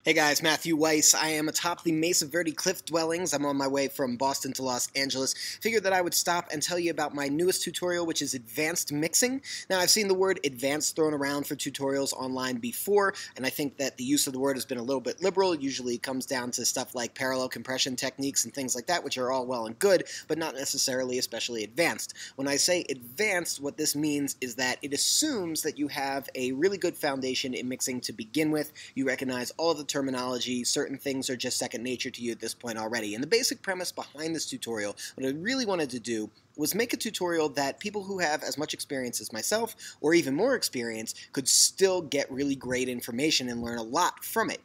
Hey guys, Matthew Weiss. I am atop the Mesa Verde Cliff Dwellings. I'm on my way from Boston to Los Angeles. Figured that I would stop and tell you about my newest tutorial, which is advanced mixing. Now, I've seen the word advanced thrown around for tutorials online before, and I think that the use of the word has been a little bit liberal. It usually comes down to stuff like parallel compression techniques and things like that, which are all well and good, but not necessarily especially advanced. When I say advanced, what this means is that it assumes that you have a really good foundation in mixing to begin with. You recognize all of the terminology, certain things are just second nature to you at this point already. And the basic premise behind this tutorial, what I really wanted to do was make a tutorial that people who have as much experience as myself, or even more experience, could still get really great information and learn a lot from it.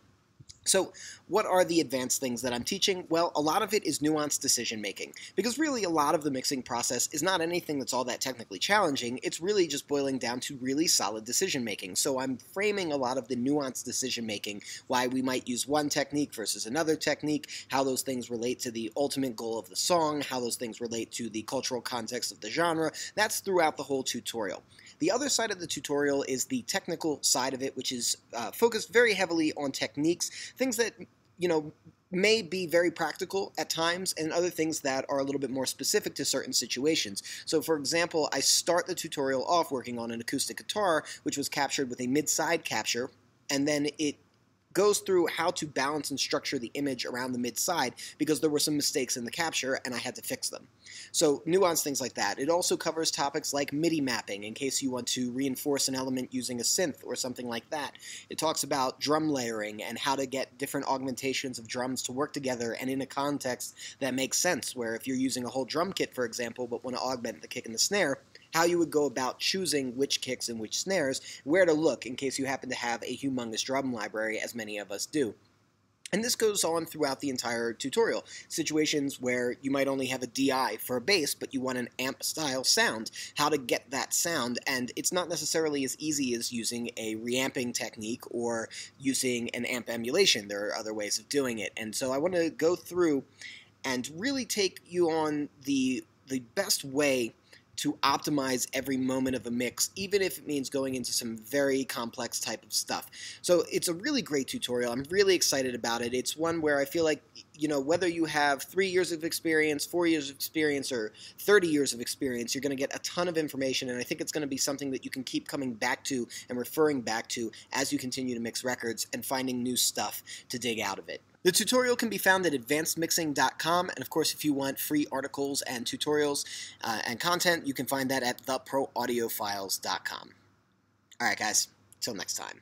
So what are the advanced things that I'm teaching? Well, a lot of it is nuanced decision making, because really a lot of the mixing process is not anything that's all that technically challenging. It's really just boiling down to really solid decision making. So I'm framing a lot of the nuanced decision making, why we might use one technique versus another technique, how those things relate to the ultimate goal of the song, how those things relate to the cultural context of the genre. That's throughout the whole tutorial. The other side of the tutorial is the technical side of it, which is focused very heavily on techniques, things that, may be very practical at times, and other things that are a little bit more specific to certain situations. So for example, I start the tutorial off working on an acoustic guitar, which was captured with a mid-side capture, and then it goes through how to balance and structure the image around the mid-side because there were some mistakes in the capture and I had to fix them. So nuanced things like that. It also covers topics like MIDI mapping in case you want to reinforce an element using a synth or something like that. It talks about drum layering and how to get different augmentations of drums to work together and in a context that makes sense, where if you're using a whole drum kit, for example, but want to augment the kick and the snare, how you would go about choosing which kicks and which snares, where to look in case you happen to have a humongous drum library, as many of us do. And this goes on throughout the entire tutorial. Situations where you might only have a DI for a bass, but you want an amp-style sound, how to get that sound, and it's not necessarily as easy as using a reamping technique or using an amp emulation. There are other ways of doing it, and so I want to go through and really take you on the best way to optimize every moment of a mix, even if it means going into some very complex type of stuff. So it's a really great tutorial. I'm really excited about it. It's one where I feel like, whether you have 3 years of experience, 4 years of experience, or 30 years of experience, you're going to get a ton of information, and I think it's going to be something that you can keep coming back to and referring back to as you continue to mix records and finding new stuff to dig out of it. The tutorial can be found at advancedmixing.com, and of course if you want free articles and tutorials and content, you can find that at theproaudiofiles.com. Alright guys, till next time.